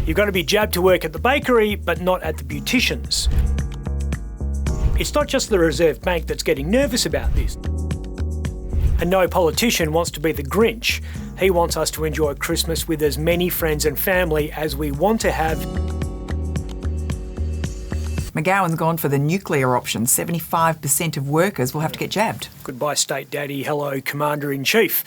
You've got to be jabbed to work at the bakery, but not at the beautician's. It's not just the Reserve Bank that's getting nervous about this. And no politician wants to be the Grinch. He wants us to enjoy Christmas with as many friends and family as we want to have. McGowan's gone for the nuclear option. 75% of workers will have to get jabbed. Goodbye, State Daddy. Hello, Commander-in-Chief.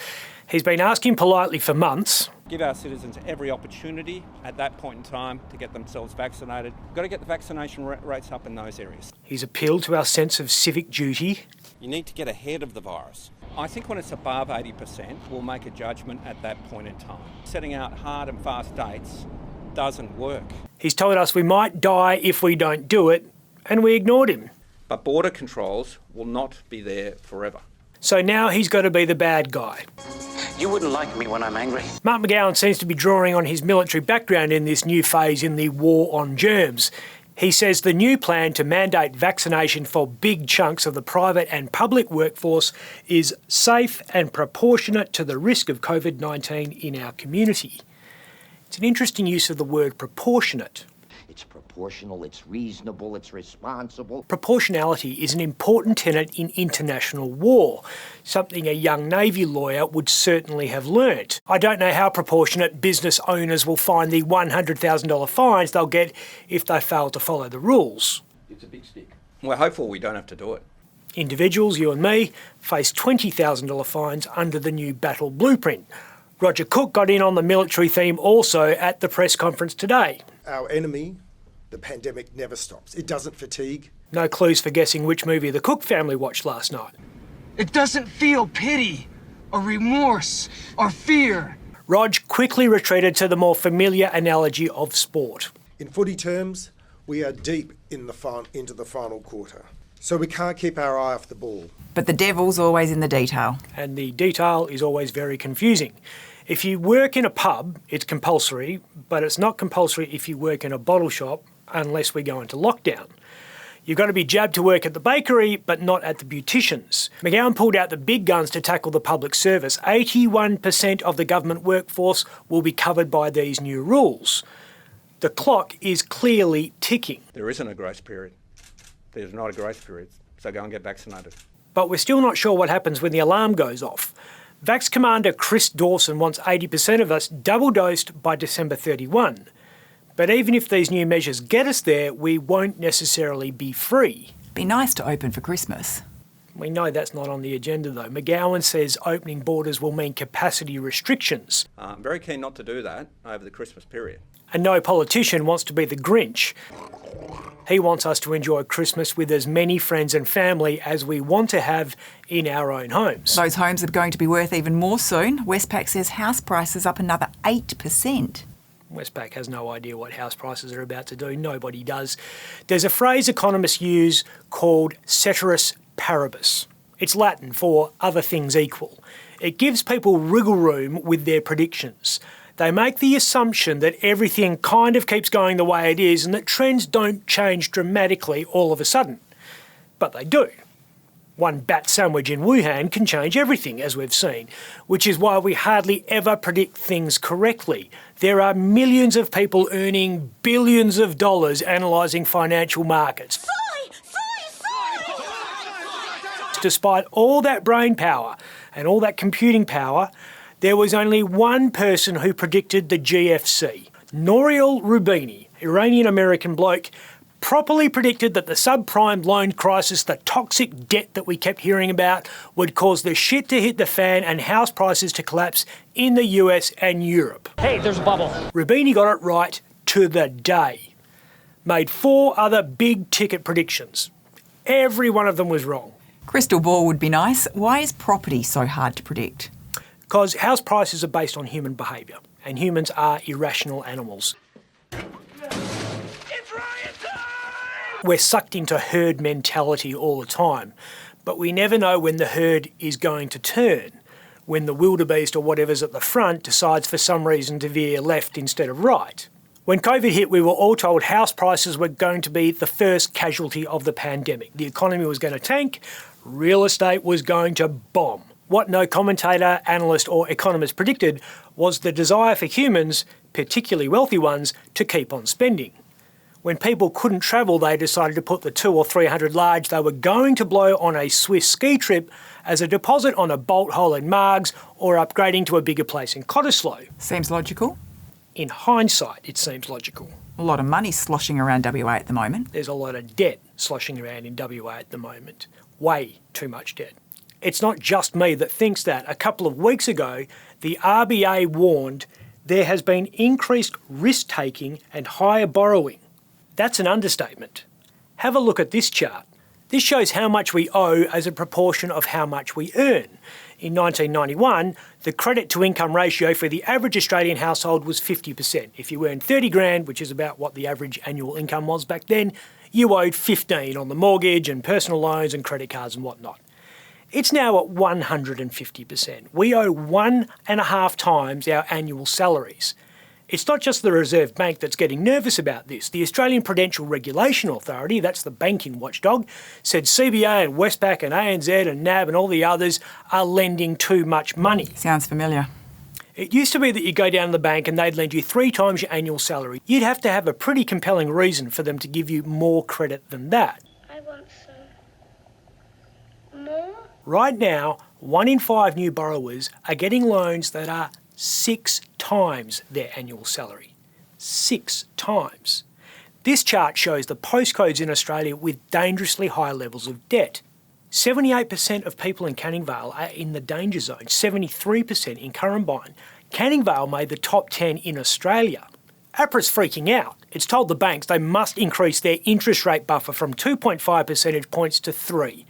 He's been asking politely for months. Give our citizens every opportunity at that point in time to get themselves vaccinated. We've got to get the vaccination rates up in those areas. He's appealed to our sense of civic duty. You need to get ahead of the virus. I think when it's above 80%, we'll make a judgment at that point in time. Setting out hard and fast dates doesn't work. He's told us we might die if we don't do it, and we ignored him. But border controls will not be there forever. So now he's got to be the bad guy. You wouldn't like me when I'm angry. Mark McGowan seems to be drawing on his military background in this new phase in the war on germs. He says the new plan to mandate vaccination for big chunks of the private and public workforce is safe and proportionate to the risk of COVID-19 in our community. It's an interesting use of the word proportionate. It's proportional, it's reasonable, it's responsible. Proportionality is an important tenet in international law, something a young Navy lawyer would certainly have learnt. I don't know how proportionate business owners will find the $100,000 fines they'll get if they fail to follow the rules. It's a big stick. We're hopeful we don't have to do it. Individuals, you and me, face $20,000 fines under the new battle blueprint. Roger Cook got in on the military theme also at the press conference today. Our enemy, the pandemic, never stops. It doesn't fatigue. No clues for guessing which movie the Cook family watched last night. It doesn't feel pity or remorse or fear. Rog quickly retreated to the more familiar analogy of sport. In footy terms, we are deep into the final quarter. So we can't keep our eye off the ball. But the devil's always in the detail. And the detail is always very confusing. If you work in a pub, it's compulsory, but it's not compulsory if you work in a bottle shop unless we go into lockdown. You've got to be jabbed to work at the bakery, but not at the beautician's. McGowan pulled out the big guns to tackle the public service. 81% of the government workforce will be covered by these new rules. The clock is clearly ticking. There isn't a grace period. There's not a grace period, so go and get vaccinated. But we're still not sure what happens when the alarm goes off. Vax Commander Chris Dawson wants 80% of us double-dosed by December 31. But even if these new measures get us there, we won't necessarily be free. Be nice to open for Christmas. We know that's not on the agenda though. McGowan says opening borders will mean capacity restrictions. I'm very keen not to do that over the Christmas period. And no politician wants to be the Grinch. He wants us to enjoy Christmas with as many friends and family as we want to have in our own homes. Those homes are going to be worth even more soon. Westpac says house prices up another 8%. Westpac has no idea what house prices are about to do. Nobody does. There's a phrase economists use called ceteris paribus. It's Latin for other things equal. It gives people wriggle room with their predictions. They make the assumption that everything kind of keeps going the way it is and that trends don't change dramatically all of a sudden. But they do. One bat sandwich in Wuhan can change everything, as we've seen, which is why we hardly ever predict things correctly. There are millions of people earning billions of dollars analysing financial markets. Despite all that brain power and all that computing power, there was only one person who predicted the GFC. Nouriel Roubini, Iranian-American bloke, properly predicted that the subprime loan crisis, the toxic debt that we kept hearing about, would cause the shit to hit the fan and house prices to collapse in the US and Europe. Hey, there's a bubble. Roubini got it right to the day. Made 4 other big-ticket predictions. Every one of them was wrong. Crystal ball would be nice. Why is property so hard to predict? Because house prices are based on human behaviour, and humans are irrational animals. We're sucked into herd mentality all the time, but we never know when the herd is going to turn, when the wildebeest or whatever's at the front decides for some reason to veer left instead of right. When COVID hit, we were all told house prices were going to be the first casualty of the pandemic. The economy was going to tank, real estate was going to bomb. What no commentator, analyst or economist predicted was the desire for humans, particularly wealthy ones, to keep on spending. When people couldn't travel, they decided to put the 200 or 300 large they were going to blow on a Swiss ski trip as a deposit on a bolt hole in Margs or upgrading to a bigger place in Cottesloe. Seems logical. In hindsight, it seems logical. A lot of money sloshing around WA at the moment. There's a lot of debt sloshing around in WA at the moment. Way too much debt. It's not just me that thinks that. A couple of weeks ago, the RBA warned there has been increased risk-taking and higher borrowing. That's an understatement. Have a look at this chart. This shows how much we owe as a proportion of how much we earn. In 1991, the credit-to-income ratio for the average Australian household was 50%. If you earned 30 grand, which is about what the average annual income was back then, you owed 15 on the mortgage and personal loans and credit cards and whatnot. It's now at 150%. We owe 1.5 times our annual salaries. It's not just the Reserve Bank that's getting nervous about this. The Australian Prudential Regulation Authority, that's the banking watchdog, said CBA and Westpac and ANZ and NAB and all the others are lending too much money. Sounds familiar. It used to be that you go down to the bank and they'd lend you 3 times your annual salary. You'd have to have a pretty compelling reason for them to give you more credit than that. I want some more. Right now, 1 in 5 new borrowers are getting loans that are 6 times their annual salary. 6 times. This chart shows the postcodes in Australia with dangerously high levels of debt. 78% of people in Canning Vale are in the danger zone, 73% in Currumbine. Canning Vale made the top 10 in Australia. APRA's freaking out. It's told the banks they must increase their interest rate buffer from 2.5 percentage points to 3.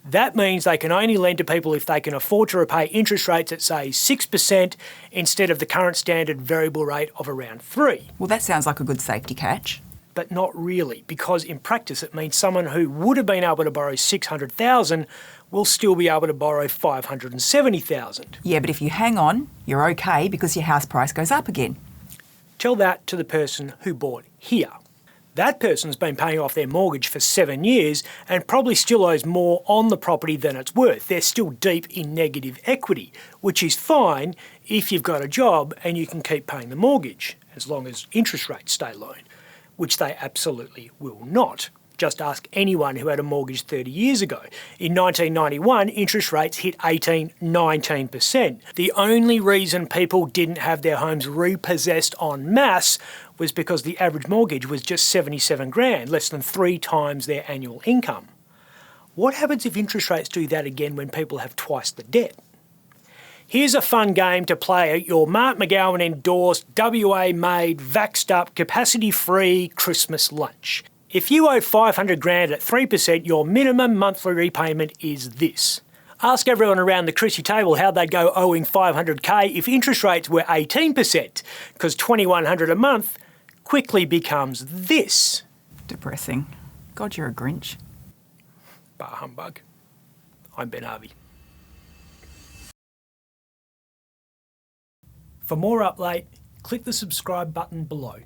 That means they can only lend to people if they can afford to repay interest rates at, say, 6% instead of the current standard variable rate of around 3. Well, that sounds like a good safety catch. But not really, because in practice it means someone who would have been able to borrow $600,000 will still be able to borrow $570,000. Yeah, but if you hang on, you're okay because your house price goes up again. Tell that to the person who bought here. That person's been paying off their mortgage for 7 years and probably still owes more on the property than it's worth. They're still deep in negative equity, which is fine if you've got a job and you can keep paying the mortgage, as long as interest rates stay low, which they absolutely will not. Just ask anyone who had a mortgage 30 years ago. In 1991, interest rates hit 19%. The only reason people didn't have their homes repossessed en masse was because the average mortgage was just 77 grand, less than 3 times their annual income. What happens if interest rates do that again when people have twice the debt? Here's a fun game to play at your Mark McGowan endorsed, WA-made, vaxxed-up, capacity-free Christmas lunch. If you owe 500 grand at 3%, your minimum monthly repayment is this. Ask everyone around the Chrissy table how they'd go owing 500k if interest rates were 18%, because 2,100 a month quickly becomes this. Depressing. God, you're a Grinch. Bah humbug. I'm Ben Harvey. For more Up Late, click the subscribe button below.